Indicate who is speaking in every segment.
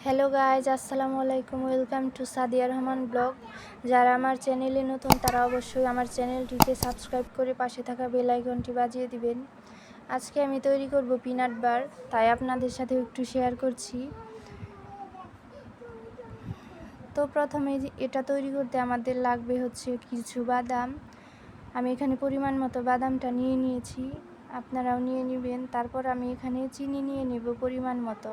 Speaker 1: Hello guys, আসসালামু আলাইকুম। Welcome to Sadia Rahman blog. যারা আমার চ্যানেলে নতুন তারা অবশ্যই আমার চ্যানেলটিকে সাবস্ক্রাইব করে পাশে থাকা বেল আইকনটি বাজিয়ে দিবেন। আজকে আমি তৈরি করব পিনাট বার, তাই আপনাদের সাথে একটু শেয়ার করছি। তো প্রথমে এটা তৈরি করতে আমাদের লাগবে হচ্ছে কিছু বাদাম। আমি এখানে পরিমাণ মতো বাদামটা নিয়ে নিয়েছি, আপনারাও নিয়ে নেবেন। তারপর আমি এখানে চিনি নিয়ে নেব পরিমাণ মতো।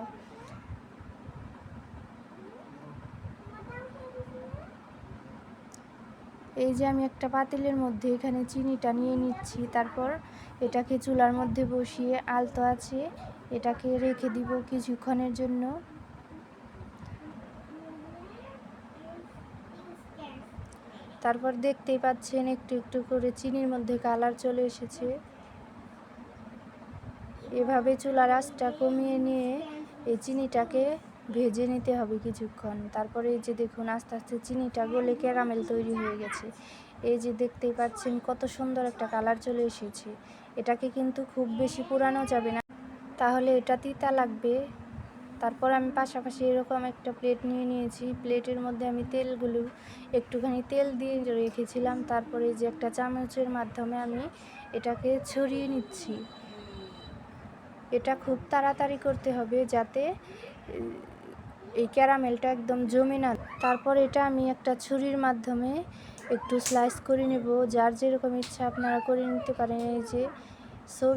Speaker 1: এই যে আমি একটা পাতিলের মধ্যে এখানে চিনিটা নিয়ে নিচ্ছি। তারপর এটাকে চুলার মধ্যে বসিয়ে আলতো আছে এটাকে রেখে দিব কিছুক্ষণের জন্য। তারপর দেখতেই পাচ্ছেন একটু একটু করে চিনির মধ্যে কালার চলে এসেছে। এভাবে চুলার আঁচটা কমিয়ে নিয়ে এই চিনিটাকে ভেজে নিতে হবে কিছুক্ষণ। তারপরে এই যে দেখুন আস্তে আস্তে চিনিটা গলে ক্যারামেল তৈরি হয়ে গেছে। এই যে দেখতেই পাচ্ছেন কত সুন্দর একটা কালার চলে এসেছে। এটাকে কিন্তু খুব বেশি পোড়ানো যাবে না, তাহলে এটা তিতা লাগবে। তারপর আমি পাশাপাশি এরকম একটা প্লেট নিয়ে নিয়েছি। প্লেটের মধ্যে আমি একটুখানি তেল দিয়ে রেখেছিলাম। তারপরে যে একটা চামচের মাধ্যমে আমি এটাকে ছড়িয়ে নিচ্ছি। এটা খুব তাড়াতাড়ি করতে হবে যাতে এই ক্যারামেলটা একদম জমে না। তারপর এটা আমি একটা ছুরির মাধ্যমে একটু স্লাইস করে নেব। যার যেরকম ইচ্ছা আপনারা করে নিতে পারেন। এই যে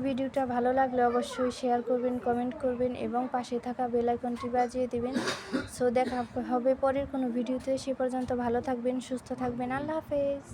Speaker 1: ভিডিওটা ভালো লাগলে অবশ্যই শেয়ার করবেন, কমেন্ট করবেন এবং পাশে থাকা বেল আইকনটি বাজিয়ে দেবেন। দেখা হবে পরের কোনো ভিডিওতে। সে পর্যন্ত ভালো থাকবেন, সুস্থ থাকবেন। আল্লাহ হাফেজ।